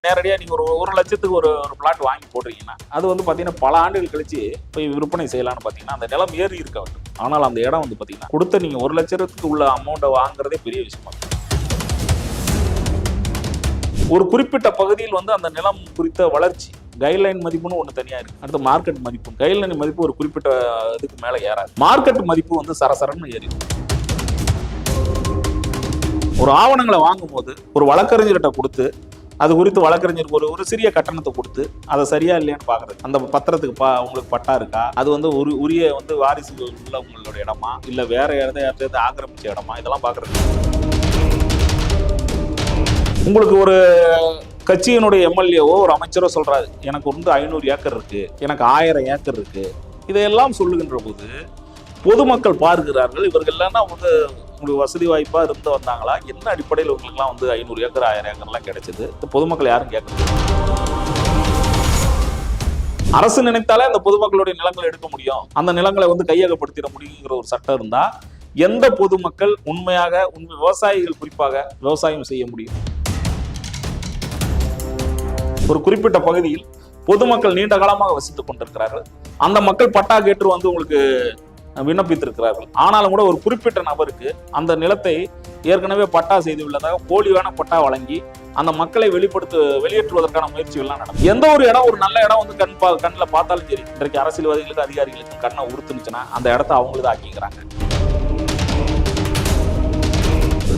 நேரடியாக நீங்கள் ஒரு லட்சத்துக்கு ஒரு பிளாட் வாங்கி போடுறீங்கன்னா அது வந்து பார்த்தீங்கன்னா பல ஆண்டுகள் கழிச்சு போய் விற்பனை செய்யலாம்னு பார்த்தீங்கன்னா அந்த நிலம் ஏறி இருக்க வேண்டும். ஆனால் அந்த இடம் வந்து பார்த்தீங்கன்னா கொடுத்த நீங்கள் 1 லட்சத்துக்கு உள்ள அமௌண்ட்டை வாங்குறதே பெரிய விஷயமா இருக்கும். ஒரு குறிப்பிட்ட பகுதியில் வந்து அந்த நிலம் குறித்த வளர்ச்சி கைட்லைன் மதிப்புன்னு ஒன்று தனியாக இருக்கு. அடுத்து மார்க்கெட் மதிப்பு. கைட்லைன் மதிப்பு ஒரு குறிப்பிட்ட இதுக்கு மேலே ஏறாது. மார்க்கெட் மதிப்பு வந்து சரசரன்னு ஏறி. ஒரு ஆவணங்களை வாங்கும் போது ஒரு வழக்கறிஞர்கிட்ட கொடுத்து அது குறித்து வழக்கறிஞருக்கு ஒரு சிறிய கட்டணத்தை கொடுத்து அதை சரியா இல்லையான்னு பாக்குறது. அந்த பத்திரத்துக்கு உங்களுக்கு பட்டா இருக்கா, அது வந்து உரிய வந்து வாரிசு உள்ள உங்களோட இடமா இல்ல வேற இடத்த ஆக்கிரமிச்ச இடமா, இதெல்லாம் பாக்குறது. உங்களுக்கு ஒரு கட்சியினுடைய எம்எல்ஏவோ ஒரு அமைச்சரோ சொல்றாரு எனக்கு வந்து 500 ஏக்கர் இருக்கு, எனக்கு 1000 ஏக்கர் இருக்கு, இதையெல்லாம் சொல்லுகின்ற போது பொதுமக்கள் பார்க்கிறார்கள். இவர்கள் எல்லாம் வந்து உங்களுக்கு வசதி வாய்ப்பா இருந்து வந்தாங்களா, என்ன அடிப்படையில் உங்களுக்குலாம் வந்து 500 ஏக்கர் 1000 ஏக்கர்லாம் கிடைச்சது? இந்த பொதுமக்கள் யாரும் கேட்கறது. அரசு நினைத்தாலே அந்த பொதுமக்களுடைய நிலங்களை எடுக்க முடியும், அந்த நிலங்களை வந்து கையகப்படுத்திட முடியுங்கிற ஒரு சட்டம் இருந்தா எந்த பொதுமக்கள் உண்மையாக விவசாயிகள் குறிப்பாக விவசாயம் செய்ய முடியும்? ஒரு குறிப்பிட்ட பகுதியில் பொதுமக்கள் நீண்ட காலமாக வசித்துக் கொண்டிருக்கிறார்கள். அந்த மக்கள் பட்டா கேட்டு வந்து உங்களுக்கு விண்ணப்பித்திருக்கிறார்கள். ஆனாலும் கூட ஒரு குறிப்பிட்ட நபருக்கு அந்த நிலத்தை ஏற்கனவே பட்டா செய்து உள்ளதாக போலியான பட்டா வழங்கி அந்த மக்களை வெளியேற்றுவதற்கான முயற்சிகள்லாம் நடக்கும். எந்த ஒரு இடம் ஒரு நல்ல இடம் வந்து கண்ணில் பார்த்தாலும் சரி, இன்றைக்கு அரசியல்வாதிகளுக்கு அதிகாரிகளுக்கு கண்ணை உறுத்துனுச்சுன்னா அந்த இடத்த அவங்களும் ஆக்கிக்கிறாங்க.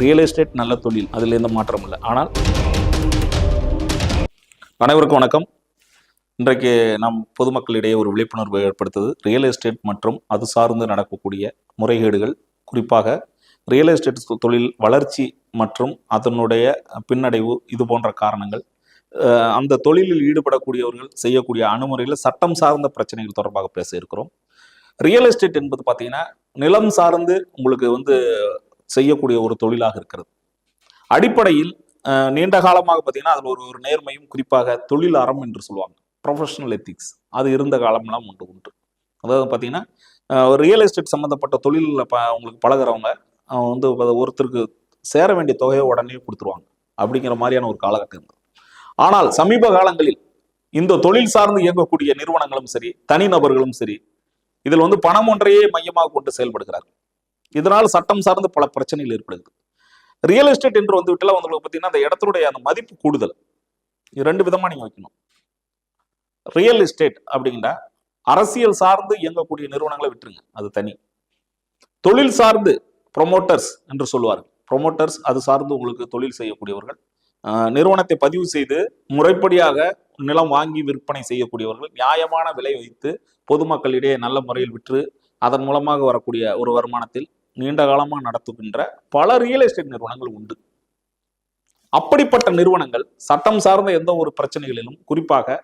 ரியல் எஸ்டேட் நல்ல தொழில், அதுல எந்த மாற்றம் இல்லை. ஆனால் அனைவருக்கும் வணக்கம். இன்றைக்கு நாம் பொதுமக்களிடையே ஒரு விழிப்புணர்வு ஏற்படுத்துவது ரியல் எஸ்டேட் மற்றும் அது சார்ந்து நடக்கக்கூடிய முறைகேடுகள், குறிப்பாக ரியல் எஸ்டேட் தொழில் வளர்ச்சி மற்றும் அதனுடைய பின்னடைவு, இது போன்ற காரணங்கள், அந்த தொழிலில் ஈடுபடக்கூடியவர்கள் செய்யக்கூடிய அணுமுறையில் சட்டம் சார்ந்த பிரச்சனைகள் தொடர்பாக பேச இருக்கிறோம். ரியல் எஸ்டேட் என்பது பார்த்தீங்கன்னா நிலம் சார்ந்து உங்களுக்கு வந்து செய்யக்கூடிய ஒரு தொழிலாக இருக்கிறது. அடிப்படையில் நீண்ட காலமாக பார்த்தீங்கன்னா அதில் ஒரு நேர்மையும், குறிப்பாக தொழில் அறம் என்று சொல்லுவாங்க, ப்ரொஃபஷனல் எத்திக்ஸ், அது இருந்த காலம்லாம் உண்டு. அதாவது பார்த்தீங்கன்னா ரியல் எஸ்டேட் சம்மந்தப்பட்ட தொழிலில் உங்களுக்கு பழகிறவங்க வந்து ஒருத்தருக்கு சேர வேண்டிய தொகையை உடனே கொடுத்துருவாங்க அப்படிங்கிற மாதிரியான ஒரு காலகட்டம் இருந்தது. ஆனால் சமீப காலங்களில் இந்த தொழில் சார்ந்து இயங்கக்கூடிய நிறுவனங்களும் சரி, தனிநபர்களும் சரி, இதில் வந்து பணம் ஒன்றையே மையமாக கொண்டு செயல்படுகிறார்கள். இதனால் சட்டம் சார்ந்து பல பிரச்சனைகள் ஏற்படுகிறது. ரியல் எஸ்டேட் என்று வந்து விட்டுல உங்களுக்கு பார்த்தீங்கன்னா அந்த இடத்துடைய அந்த மதிப்பு கூடுதல் 2 விதமா நீங்க வைக்கணும். ரியல் எஸ்டேட் அப்படிங்கிற அரசியல் சார்ந்து இயங்கக்கூடிய நிறுவனங்களை விட்டுருங்க, அது தனி. தொழில் சார்ந்து ப்ரொமோட்டர்ஸ் என்று சொல்லுவார்கள். ப்ரொமோட்டர்ஸ் அது சார்ந்து உங்களுக்கு தொழில் செய்யக்கூடியவர்கள், நிறுவனத்தை பதிவு செய்து முறைப்படியாக நிலம் வாங்கி விற்பனை செய்யக்கூடியவர்கள், நியாயமான விலை வைத்து பொதுமக்களிடையே நல்ல முறையில் விற்று அதன் மூலமாக வரக்கூடிய ஒரு வருமானத்தில் நீண்ட காலமாக நடத்துகின்ற பல ரியல் எஸ்டேட் நிறுவனங்கள் உண்டு. அப்படிப்பட்ட நிறுவனங்கள் சட்டம் சார்ந்த எந்த ஒரு பிரச்சனைகளிலும், குறிப்பாக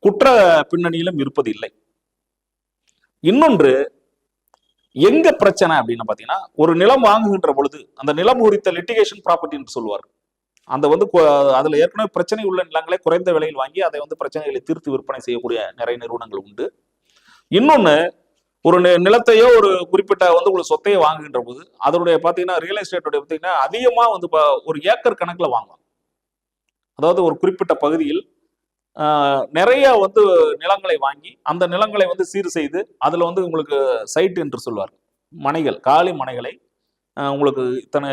குற்ற பின்னணியிலும் இருப்பது இல்லை. இன்னொன்று, எங்க பிரச்சனை அப்படின்னு பாத்தீங்கன்னா, ஒரு நிலம் வாங்குகின்ற பொழுது அந்த நிலம் குறித்த லிட்டிகேஷன் ப்ராப்பர்ட்டி என்று சொல்லுவார். அந்த வந்து அதுல ஏற்கனவே பிரச்சனை உள்ள நிலங்களை குறைந்த விலையில் வாங்கி அதை வந்து பிரச்சனைகளை தீர்த்து விற்பனை செய்யக்கூடிய நிறைய நிறுவனங்கள் உண்டு. இன்னொன்னு, ஒரு நிலத்தையோ ஒரு குறிப்பிட்ட வந்து உங்களுக்கு சொத்தையை வாங்குகின்ற போது அதனுடைய பார்த்தீங்கன்னா ரியல் எஸ்டேட்டுடைய பார்த்தீங்கன்னா அதிகமா வந்து ஒரு ஏக்கர் கணக்கில் வாங்குவாங்க. அதாவது ஒரு குறிப்பிட்ட பகுதியில் நிறைய வந்து நிலங்களை வாங்கி அந்த நிலங்களை வந்து சீர் செய்து அதுல வந்து உங்களுக்கு சைட் என்று சொல்வார், மனைகள், காலி மனைகளை உங்களுக்கு இத்தனை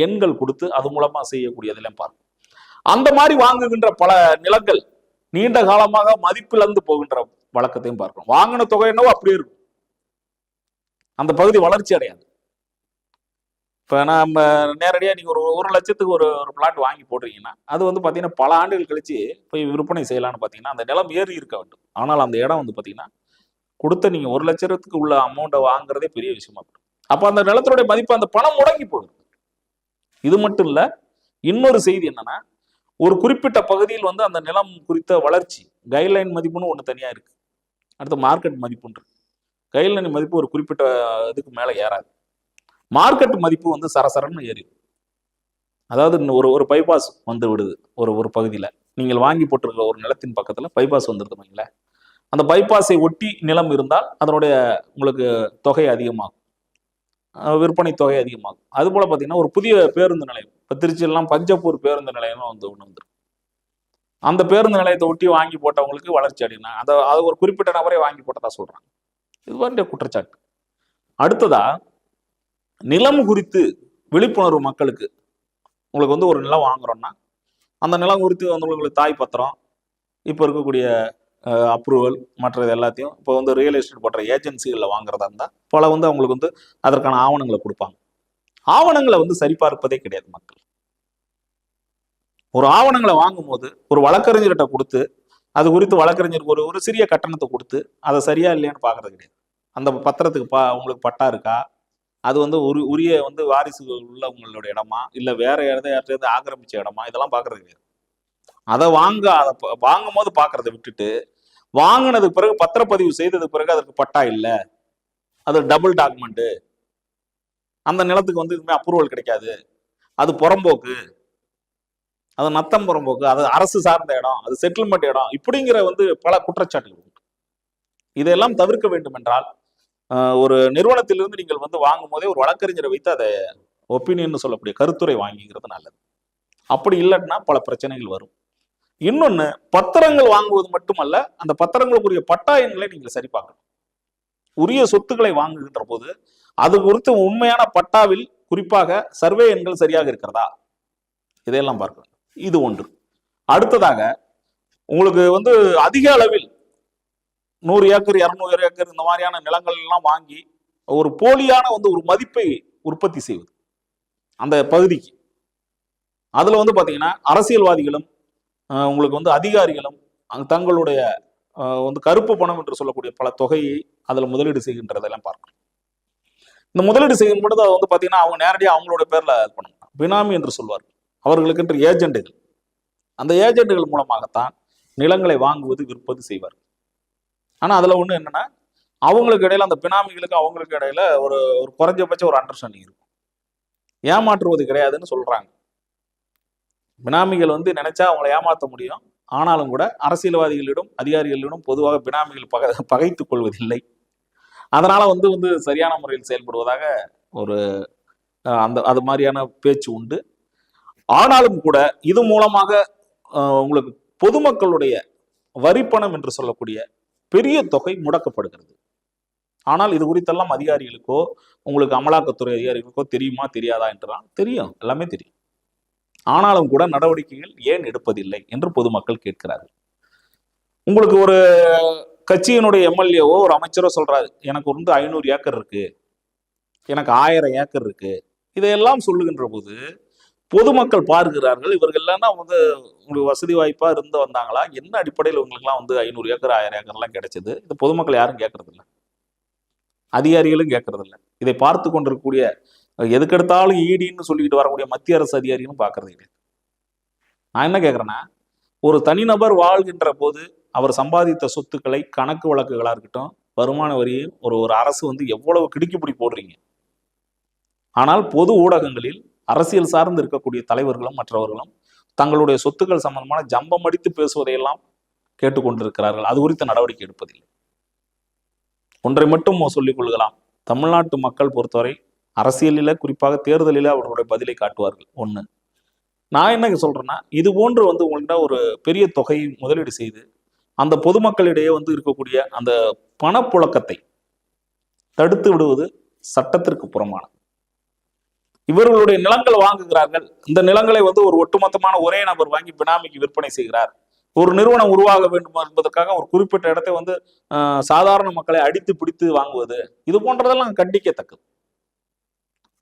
எண்கள் கொடுத்து அது மூலமா செய்யக்கூடியதெல்லாம் பார்க்கும். அந்த மாதிரி வாங்குகின்ற பல நிலங்கள் நீண்ட காலமாக மதிப்பிழந்து போகின்ற வழக்கத்தையும் பார்க்கிறோம். வாங்கின தொகை என்னவோ அப்படியே இருக்கும், அந்த பகுதி வளர்ச்சி அடையாது. இப்ப நம்ம நேரடியாக நீங்க ஒரு லட்சத்துக்கு ஒரு பிளாட் வாங்கி போடுறீங்கன்னா அது வந்து பாத்தீங்கன்னா பல ஆண்டுகள் கழிச்சு போய் விற்பனை செய்யலாம்னு பாத்தீங்கன்னா அந்த நிலம் ஏறி இருக்க வேண்டும். ஆனால் அந்த இடம் வந்து பாத்தீங்கன்னா கொடுத்த நீங்க 1 லட்சத்துக்கு உள்ள அமௌண்ட்டை வாங்குறதே பெரிய விஷயமா இருக்கும். அப்ப அந்த நிலத்தினுடைய மதிப்பு, அந்த பணம் முடங்கி போகுது. இது மட்டும் இல்ல, இன்னொரு செய்தி என்னன்னா, ஒரு குறிப்பிட்ட பகுதியில் வந்து அந்த நிலம் குறித்த வளர்ச்சி கைட்லைன் மதிப்புன்னு ஒன்று தனியா இருக்கு. அடுத்து மார்க்கெட் மதிப்புன்று. கைட்லைன் மதிப்பு ஒரு குறிப்பிட்ட இதுக்கு மேலே ஏறாது. மார்க்கெட் மதிப்பு வந்து சரசரன்னு ஏறி. அதாவது ஒரு பைபாஸ் வந்து விடுது ஒரு பகுதியில், நீங்கள் வாங்கி போட்டிருக்கிற ஒரு நிலத்தின் பக்கத்தில் பைபாஸ் வந்துருதுங்களே, அந்த பைபாஸை ஒட்டி நிலம் இருந்தால் அதனுடைய உங்களுக்கு தொகை அதிகமாகும், விற்பனை தொகை அதிகமாகும். அது போல பார்த்தீங்கன்னா ஒரு புதிய பேருந்து நிலையம், இப்போ திருச்சியெல்லாம் பஞ்சப்பூர் பேருந்து நிலையம் வந்து ஒன்று வந்துருக்கு. அந்த பேருந்து நிலையத்தை ஒட்டி வாங்கி போட்டவங்களுக்கு வளர்ச்சி அடையினா அது ஒரு குறிப்பிட்ட நபரை வாங்கி போட்டதா சொல்றாங்க. இது வந்து குற்றச்சாட்டு. அடுத்ததா, நிலம் குறித்து விழிப்புணர்வு மக்களுக்கு. உங்களுக்கு வந்து ஒரு நிலம் வாங்குறோம்னா அந்த நிலம் குறித்து வந்து உங்களுக்கு தாய் பத்திரம், இப்போ இருக்கக்கூடிய அப்ரூவல், மற்றது எல்லாத்தையும் இப்போ வந்து ரியல் எஸ்டேட் போன்ற ஏஜென்சிகளில் வாங்குறதா இருந்தால் பல வந்து அவங்களுக்கு வந்து அதற்கான ஆவணங்களை கொடுப்பாங்க. ஆவணங்களை வந்து சரிபார்ப்பதே கிடையாது மக்கள். ஒரு ஆவணங்களை வாங்கும் போது ஒரு வழக்கறிஞர்கிட்ட கொடுத்து அது குறித்து வழக்கறிஞருக்கு ஒரு சிறிய கட்டணத்தை கொடுத்து அதை சரியா இல்லையான்னு பார்க்கறது கிடையாது. அந்த பத்திரத்துக்கு உங்களுக்கு பட்டா இருக்கா, அது வந்து உரிய வந்து வாரிசுகள் உள்ளவங்களோட இடமா, இல்லை வேற யார்ட்டையாவது ஆக்கிரமிச்ச இடமா, இதெல்லாம் பார்க்கறது கிடையாது. அதை வாங்கும் போது பார்க்கறத விட்டுட்டு வாங்கினதுக்கு பிறகு பத்திரப்பதிவு செய்ததுக்கு பிறகு அதற்கு பட்டா இல்லை, அது டபுள் டாக்குமெண்ட், அந்த நிலத்துக்கு வந்து இதுமே அப்ரூவல் கிடைக்காது, அது புறம்போக்கு, அது நத்தம் புறம்போக்கு, அது அரசு சார்ந்த இடம், அது செட்டில்மெண்ட் இடம், இப்படிங்கிற வந்து பல குற்றச்சாட்டுகள் உண்டு. இதையெல்லாம் தவிர்க்க வேண்டும் என்றால் ஒரு நிறுவனத்திலிருந்து நீங்கள் வந்து வாங்கும் போதே ஒரு வழக்கறிஞரை வைத்து அதை ஒப்பீனியன் சொல்லக்கூடிய கருத்துரை வாங்கிக்கிறது நல்லது. அப்படி இல்லைன்னா பல பிரச்சனைகள் வரும். இன்னொன்னு, பத்திரங்கள் வாங்குவது மட்டுமல்ல, அந்த பத்திரங்களுக்குரிய பட்டா எண்களை நீங்கள் சரி பார்க்கணும். உரிய சொத்துக்களை வாங்குகின்ற போது அது குறித்து உண்மையான பட்டாவில் குறிப்பாக சர்வே எண்கள் சரியாக இருக்கிறதா, இதையெல்லாம் பார்க்கணும். இது ஒன்று. அடுத்ததாக, உங்களுக்கு வந்து அதிக அளவில் 100 ஏக்கர் 200 ஏக்கர் இந்த மாதிரியான நிலங்கள் எல்லாம் வாங்கி ஒரு போலியான வந்து ஒரு மதிப்பை உற்பத்தி செய்வது அந்த பகுதிக்கு. அதுல வந்து பாத்தீங்கன்னா அரசியல்வாதிகளும் உங்களுக்கு வந்து அதிகாரிகளும் தங்களுடைய வந்து கருப்பு பணம் என்று சொல்லக்கூடிய பல தொகையை அதுல முதலீடு செய்கின்றதெல்லாம் பார்க்கணும். இந்த முதலீடு செய்யும் பொழுது அதை வந்து பாத்தீங்கன்னா அவங்க நேரடியாக அவங்களோட பேர்ல பண்ணணும். பினாமி என்று சொல்வார்கள். அவர்களுக்கு என்று ஏஜென்ட்டுகள், அந்த ஏஜென்ட்டுகள் மூலமாகத்தான் நிலங்களை வாங்குவது விற்பது செய்வார்கள். ஆனா அதுல ஒண்ணு என்னன்னா, அவங்களுக்கு இடையில அந்த பினாமிகளுக்கு அவங்களுக்கு இடையில ஒரு குறைஞ்சபட்ச ஒரு அண்டர்ஸ்டாண்டிங் இருக்கும். ஏமாற்றுவது கிடையாதுன்னு சொல்றாங்க. பினாமிகள் வந்து நினைச்சா அவங்களை ஏமாற்ற முடியும். ஆனாலும் கூட அரசியல்வாதிகளிடம் அதிகாரிகளிடம் பொதுவாக பினாமிகள் பகைத்துக் கொள்வதில்லை. அதனால வந்து சரியான முறையில் செயல்படுவதாக ஒரு அது மாதிரியான பேச்சு உண்டு. ஆனாலும் கூட இது மூலமாக உங்களுக்கு பொதுமக்களுடைய வரிப்பணம் என்று சொல்லக்கூடிய பெரிய தொகை முடக்கப்படுகிறது. ஆனால் இது குறித்தெல்லாம் அதிகாரிகளுக்கோ உங்களுக்கு அமலாக்கத்துறை அதிகாரிகளுக்கோ தெரியுமா தெரியாதா என்றால் தெரியும், எல்லாமே தெரியும். ஆனாலும் கூட நடவடிக்கைகள் ஏன் எடுப்பதில்லை என்று பொதுமக்கள் கேட்கிறார்கள். உங்களுக்கு ஒரு கட்சியினுடைய எம்எல்ஏவோ ஒரு அமைச்சரோ சொல்றாரு, எனக்கு வந்து 500 ஏக்கர் இருக்கு, எனக்கு 1000 ஏக்கர் இருக்கு, இதையெல்லாம் சொல்லுகின்ற போது பொதுமக்கள் பார்க்கிறார்கள், இவர்கள் எல்லாம் வந்து உங்களுக்கு வசதி வாய்ப்பா இருந்து வந்தாங்களா, என்ன அடிப்படையில் இவங்களுக்குலாம் வந்து 500 ஏக்கர் 1000 ஏக்கர்லாம் கிடைச்சது, இது பொதுமக்கள் யாரும் கேட்கறது இல்லை, அதிகாரிகளும் கேட்கறது இல்லை. இதை பார்த்து கொண்டிருக்கக்கூடிய எதுக்கெடுத்தாலும் ஈடின்னு சொல்லிக்கிட்டு வரக்கூடிய மத்திய அரசு அதிகாரிகளும் பார்க்கறது கிடையாது. நான் என்ன கேட்கறேன்னா, ஒரு தனிநபர் வாழ்கின்ற போது அவர் சம்பாதித்த சொத்துக்களை கணக்கு வழக்குகளா இருக்கட்டும், வருமான வரியை ஒரு அரசு வந்து எவ்வளவு கிடுக்கிப்பிடி போடுறீங்க. ஆனால் பொது ஊடகங்களில் அரசியல் சார்ந்து இருக்கக்கூடிய தலைவர்களும் மற்றவர்களும் தங்களுடைய சொத்துக்கள் சம்பந்தமான ஜம்பம் அடித்து பேசுவதையெல்லாம் கேட்டுக்கொண்டிருக்கிறார்கள். அது குறித்த நடவடிக்கை எடுப்பதில்லை. ஒன்றை மட்டும் சொல்லிக் கொள்கலாம், தமிழ்நாட்டு மக்கள் பொறுத்தவரை அரசியலில குறிப்பாக தேர்தலில அவர்களுடைய பதிலை காட்டுவார்கள். ஒண்ணு, நான் என்ன சொல்றேன்னா, இது போன்று வந்து உங்கள்கிட்ட ஒரு பெரிய தொகையை முதலீடு செய்து அந்த பொதுமக்களிடையே வந்து இருக்கக்கூடிய அந்த பணப்புழக்கத்தை தடுத்து விடுவது சட்டத்திற்கு புறமானது. இவர்களுடைய நிலங்கள் வாங்குகிறார்கள், இந்த நிலங்களை வந்து ஒரு ஒட்டுமொத்தமான ஒரே நபர் வாங்கி பினாமிக்கு விற்பனை செய்கிறார். ஒரு நிறுவனம் உருவாக வேண்டும் என்பதற்காக ஒரு குறிப்பிட்ட இடத்தை வந்து சாதாரண மக்களை அடித்து பிடித்து வாங்குவது, இது போன்றதெல்லாம் கண்டிக்கத்தக்கது.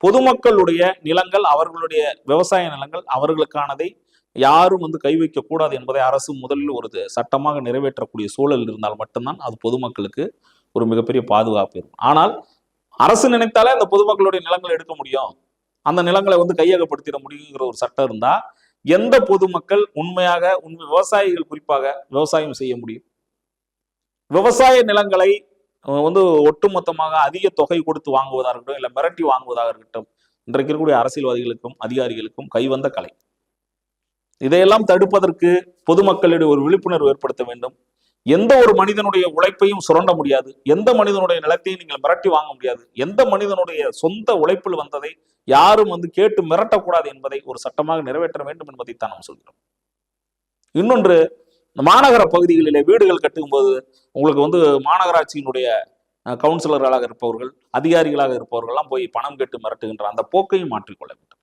பொதுமக்களுடைய நிலங்கள், அவர்களுடைய விவசாய நிலங்கள் அவர்களுக்கானதை யாரும் வந்து கை வைக்க கூடாது என்பதை அரசு முதலில் ஒரு சட்டமாக நிறைவேற்றக்கூடிய சூழல் இருந்தால் மட்டும்தான் அது பொதுமக்களுக்கு ஒரு மிகப்பெரிய பாதுகாப்பு இருக்கும். ஆனால் அரசு நினைத்தாலே அந்த பொதுமக்களுடைய நிலங்களை எடுக்க முடியும், அந்த நிலங்களை வந்து கையகப்படுத்திட முடியுங்கிற ஒரு சட்டம் இருந்தா எந்த பொதுமக்கள் உண்மையாக விவசாயிகள் குறிப்பாக விவசாயம் செய்ய முடியும்? விவசாய நிலங்களை வந்து ஒட்டுமொத்தமாக அதிக தொகை கொடுத்து வாங்குவதாக இருக்கட்டும், இல்லை மிரட்டி வாங்குவதாக இருக்கட்டும், இன்றைக்கு இருக்கக்கூடிய அரசியல்வாதிகளுக்கும் அதிகாரிகளுக்கும் கைவந்த கலை. இதையெல்லாம் தடுப்பதற்கு பொதுமக்களிடையே ஒரு விழிப்புணர்வு ஏற்படுத்த வேண்டும். எந்த ஒரு மனிதனுடைய உழைப்பையும் சுரண்ட முடியாது, எந்த மனிதனுடைய நிலத்தையும் நீங்கள் மிரட்டி வாங்க முடியாது, எந்த மனிதனுடைய சொந்த உழைப்பில் வந்ததை யாரும் வந்து கேட்டு மிரட்டக்கூடாது என்பதை ஒரு சட்டமாக நிறைவேற்ற வேண்டும் என்பதைத்தான் நாம் சொல்கிறோம். இன்னொன்று, இந்த மாநகர பகுதிகளிலே வீடுகள் கட்டும்போது உங்களுக்கு வந்து மாநகராட்சியினுடைய கவுன்சிலர்களாக இருப்பவர்கள், அதிகாரிகளாக இருப்பவர்கள்லாம் போய் பணம் கேட்டு மிரட்டுகின்ற அந்த போக்கையும் மாற்றிக்கொள்ள வேண்டும்.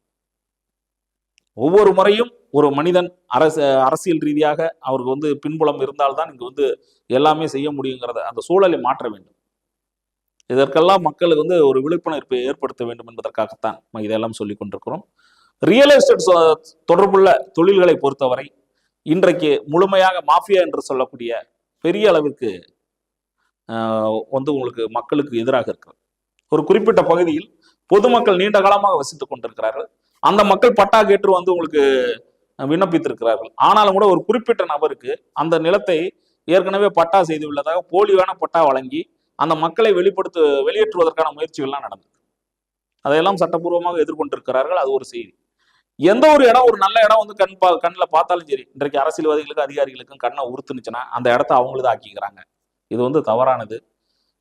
ஒவ்வொரு முறையும் ஒரு மனிதன் அரசியல் ரீதியாக அவருக்கு வந்து பின்புலம் இருந்தால்தான் இங்கு வந்து எல்லாமே செய்ய முடியுங்கிறத அந்த சூழலை மாற்ற வேண்டும். இதற்கெல்லாம் மக்களுக்கு வந்து ஒரு விழிப்புணர்வை ஏற்படுத்த வேண்டும் என்பதற்காகத்தான் இதெல்லாம் சொல்லிக் கொண்டிருக்கிறோம். ரியல் எஸ்டேட் தொடர்புள்ள தொழில்களை பொறுத்தவரை இன்றைக்கு முழுமையாக மாஃபியா என்று சொல்லக்கூடிய பெரிய அளவிற்கு வந்து உங்களுக்கு மக்களுக்கு எதிராக இருக்கிறது. ஒரு குறிப்பிட்ட பகுதியில் பொதுமக்கள் நீண்ட காலமாக வசித்துக் கொண்டிருக்கிறார்கள். அந்த மக்கள் பட்டா கேட்டு வந்து உங்களுக்கு விண்ணப்பித்திருக்கிறார்கள். ஆனாலும் கூட ஒரு குறிப்பிட்ட நபருக்கு அந்த நிலத்தை ஏற்கனவே பட்டா செய்து உள்ளதாக போலியான பட்டா வழங்கி அந்த மக்களை வெளியேற்றுவதற்கான முயற்சிகள்லாம் நடந்தது. அதையெல்லாம் சட்டப்பூர்வமாக எதிர்கொண்டிருக்கிறார்கள். அது ஒரு செய்தி. எந்த ஒரு இடம் ஒரு நல்ல இடம் வந்து கண்ணில் பார்த்தாலும் சரி, இன்றைக்கு அரசியல்வாதிகளுக்கும் அதிகாரிகளுக்கும் கண்ணை உறுத்துனுச்சுன்னா அந்த இடத்த அவங்களும் ஆக்கிக்கிறாங்க. இது வந்து தவறானது.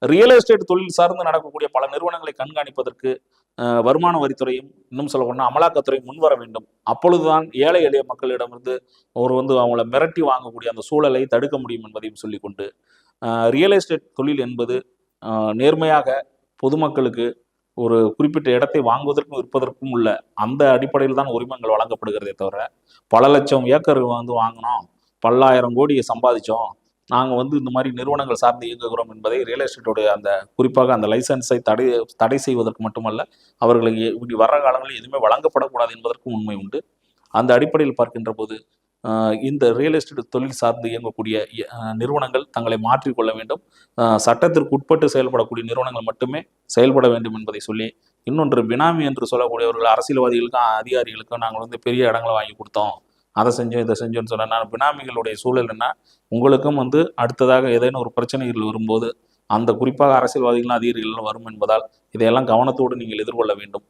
ரியல் எஸ்டேட் தொழில் சார்ந்து நடக்கக்கூடிய பல நிறுவனங்களை கண்காணிப்பதற்கு வருமான வரித்துறையும் இன்னும் சொல்ல போனால் அமலாக்கத்துறையும் முன்வர வேண்டும். அப்பொழுதுதான் ஏழை எளிய மக்களிடமிருந்து வந்து அவங்கள மிரட்டி வாங்கக்கூடிய அந்த சூழலை தடுக்க முடியும் என்பதையும் சொல்லிக்கொண்டு, ரியல் எஸ்டேட் தொழில் என்பது நேர்மையாக பொதுமக்களுக்கு ஒரு குறிப்பிட்ட இடத்தை வாங்குவதற்கும் விற்பதற்கும் உள்ள அந்த அடிப்படையில் தான் உரிமங்கள் வழங்கப்படுகிறதே தவிர, பல லட்சம் ஏக்கர் வந்து வாங்கினோம், பல்லாயிரம் கோடியை சம்பாதிச்சோம், நாங்கள் வந்து இந்த மாதிரி நிறுவனங்கள் சார்ந்து இயங்குகிறோம் என்பதை ரியல் எஸ்டேட்டோடைய அந்த குறிப்பாக அந்த லைசன்ஸை தடை செய்வதற்கு மட்டுமல்ல, அவர்களுக்கு இப்படி வர்ற காலங்களில் எதுவுமே வழங்கப்படக்கூடாது என்பதற்கும் உண்மை உண்டு. அந்த அடிப்படையில் பார்க்கின்ற போது இந்த ரியல் எஸ்டேட் தொழில் சார்ந்து இயங்கக்கூடிய நிறுவனங்கள் தங்களை மாற்றிக்கொள்ள வேண்டும். சட்டத்திற்கு உட்பட்டு செயல்படக்கூடிய நிறுவனங்கள் மட்டுமே செயல்பட வேண்டும் என்பதை சொல்லி, இன்னொன்று பினாமி என்று சொல்லக்கூடியவர்கள் அரசியல்வாதிகளுக்கும் அதிகாரிகளுக்கும் நாங்கள் வந்து பெரிய இடங்களை வாங்கி கொடுத்தோம், அதை செஞ்சோம் இதை செஞ்சோன்னு சொன்னா பினாமிகளுடைய சூழல் என்ன, உங்களுக்கும் வந்து அடுத்ததாக ஏதேனும் ஒரு பிரச்சனைகள் வரும்போது அந்த குறிப்பாக அரசியல்வாதிகளும் அதிகாரிகளும் வரும் என்பதால் இதையெல்லாம் கவனத்தோடு நீங்கள் எதிர்கொள்ள வேண்டும்.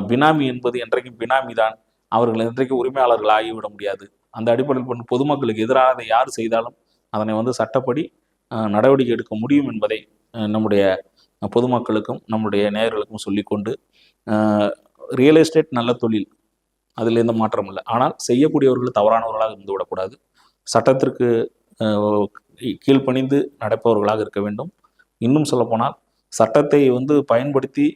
பினாமி என்பது என்றைக்கும் பினாமி தான், அவர்கள் என்றைக்கும் உரிமையாளர்கள் ஆகிவிட முடியாது. அந்த அடிப்படையில் பொதுமக்களுக்கு எதிரானதை யார் செய்தாலும் அதனை வந்து சட்டப்படி நடவடிக்கை எடுக்க முடியும் என்பதை நம்முடைய பொதுமக்களுக்கும் நம்முடைய நேயர்களுக்கும் சொல்லிக்கொண்டு, ரியல் எஸ்டேட் நல்ல தொழில், அதில் எந்த மாற்றம் இல்லை. ஆனால் செய்யக்கூடியவர்கள் தவறானவர்களாக இருந்து விடக்கூடாது. சட்டத்திற்கு கீழ்ப்பணிந்து நடப்பவர்களாக இருக்க வேண்டும். இன்னும் சொல்லப்போனால் சட்டத்தை வந்து பயன்படுத்தி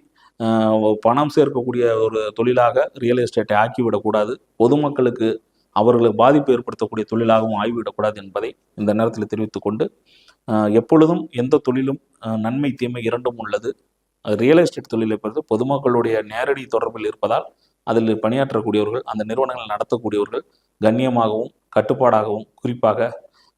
பணம் சேர்க்கக்கூடிய ஒரு தொழிலாக ரியல் எஸ்டேட்டை ஆக்கிவிடக்கூடாது. பொதுமக்களுக்கு அவர்களுக்கு பாதிப்பு ஏற்படுத்தக்கூடிய தொழிலாகவும் ஆகிவிடக்கூடாது என்பதை இந்த நேரத்தில் தெரிவித்துக் கொண்டு, எப்பொழுதும் எந்த தொழிலும் நன்மை தீமை இரண்டும் உள்ளது. ரியல் எஸ்டேட் தொழிலை பொறுத்து பொதுமக்களுடைய நேரடி தொடர்பில் இருப்பதால் அதில் பணியாற்றக்கூடியவர்கள், அந்த நிறுவனங்கள் நடத்தக்கூடியவர்கள் கண்ணியமாகவும் கட்டுப்பாடாகவும், குறிப்பாக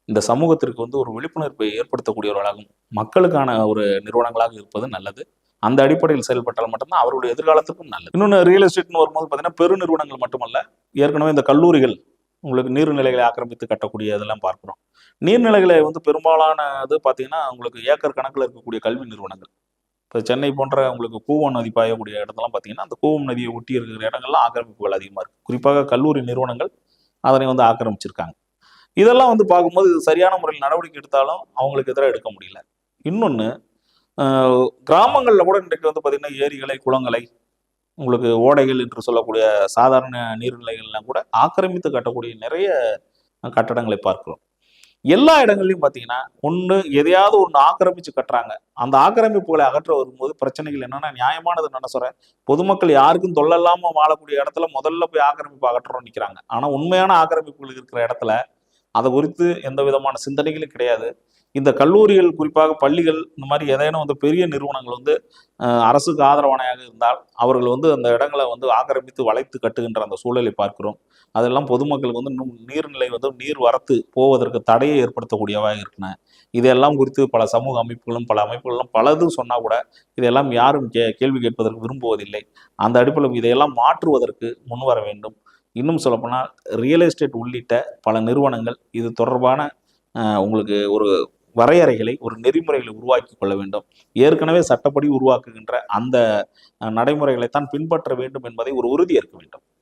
இந்த சமூகத்திற்கு வந்து ஒரு விழிப்புணர்வை ஏற்படுத்தக்கூடியவர்களாகவும் மக்களுக்கான ஒரு நிறுவனங்களாக இருப்பது நல்லது. அந்த அடிப்படையில் செயல்பட்டால் மட்டும்தான் அவருடைய எதிர்காலத்துக்கும் நல்லது. இன்னொன்று, ரியல் எஸ்டேட்னு வரும்போது பார்த்தீங்கன்னா பெரு நிறுவனங்கள் மட்டுமல்ல, ஏற்கனவே இந்த கல்லூரிகள் உங்களுக்கு நீர்நிலைகளை ஆக்கிரமித்து கட்டக்கூடிய இதெல்லாம் பார்க்குறோம். நீர்நிலைகளை வந்து பெரும்பாலானது பார்த்தீங்கன்னா உங்களுக்கு ஏக்கர் கணக்கில் இருக்கக்கூடிய கல்வி நிறுவனங்கள். இப்போ சென்னை போன்ற உங்களுக்கு கூவம் நதி பாயக்கூடிய இடத்தெல்லாம் பார்த்தீங்கன்னா அந்த கூவம் நதியை ஒட்டி இருக்கிற இடங்கள்லாம் ஆக்கிரமிப்புகள் அதிகமாக இருக்குது. குறிப்பாக கல்லூரி நிறுவனங்கள் அதனை வந்து ஆக்கிரமிச்சிருக்காங்க. இதெல்லாம் வந்து பார்க்கும்போது சரியான முறையில் நடவடிக்கை எடுத்தாலும் அவங்களுக்கு எதிராக எடுக்க முடியல. இன்னொன்று, கிராமங்களில் கூட இன்றைக்கு வந்து பார்த்தீங்கன்னா ஏரிகளை, குளங்களை, உங்களுக்கு ஓடைகள் என்று சொல்லக்கூடிய சாதாரண நீர்நிலைகள்லாம் கூட ஆக்கிரமித்து கட்டக்கூடிய நிறைய கட்டடங்களை பார்க்கிறோம். எல்லா இடங்கள்லையும் பார்த்தீங்கன்னா ஒன்று எதையாவது ஒன்று ஆக்கிரமிச்சு கட்டுறாங்க. அந்த ஆக்கிரமிப்புகளை அகற்ற வரும்போது பிரச்சனைகள் என்னன்னா, நியாயமானது என்ன சொல்றேன், பொதுமக்கள் யாருக்கும் தொல்லை இல்லாமல் வாழக்கூடிய இடத்துல முதல்ல போய் ஆக்கிரமிப்பு அகற்றோம்னு நிற்கிறாங்க. ஆனால் உண்மையான ஆக்கிரமிப்புகள் இருக்கிற இடத்துல அதை குறித்து எந்த விதமான சிந்தனைகளும் கிடையாது. இந்த கல்லூரிகள், குறிப்பாக பள்ளிகள், இந்த மாதிரி ஏதேனும் வந்து பெரிய நிறுவனங்கள் வந்து அரசுக்கு ஆதரவானையாக இருந்தால் அவர்கள் வந்து அந்த இடங்களை வந்து ஆக்கிரமித்து வளைத்து கட்டுகின்ற அந்த சூழலை பார்க்கிறோம். அதெல்லாம் பொதுமக்களுக்கு வந்து இன்னும் நீர்நிலை வந்து நீர் வரத்து போவதற்கு தடையை ஏற்படுத்தக்கூடியவாக இருக்கின்றன. இதெல்லாம் குறித்து பல சமூக அமைப்புகளும் பல அமைப்புகளும் பலதும் சொன்னால் கூட இதையெல்லாம் யாரும் கேள்வி கேட்பதற்கு விரும்புவதில்லை. அந்த அடிப்படையில் இதையெல்லாம் மாற்றுவதற்கு முன்வர வேண்டும். இன்னும் சொல்லப்போனால் ரியல் எஸ்டேட் உள்ளிட்ட பல நிறுவனங்கள் இது தொடர்பான உங்களுக்கு ஒரு வரையறைகளை, ஒரு நெறிமுறைகளை உருவாக்கி கொள்ள வேண்டும். ஏற்கனவே சட்டப்படி உருவாக்குகின்ற அந்த நடைமுறைகளைத்தான் பின்பற்ற வேண்டும் என்பதை ஒரு உறுதி ஏற்க வேண்டும்.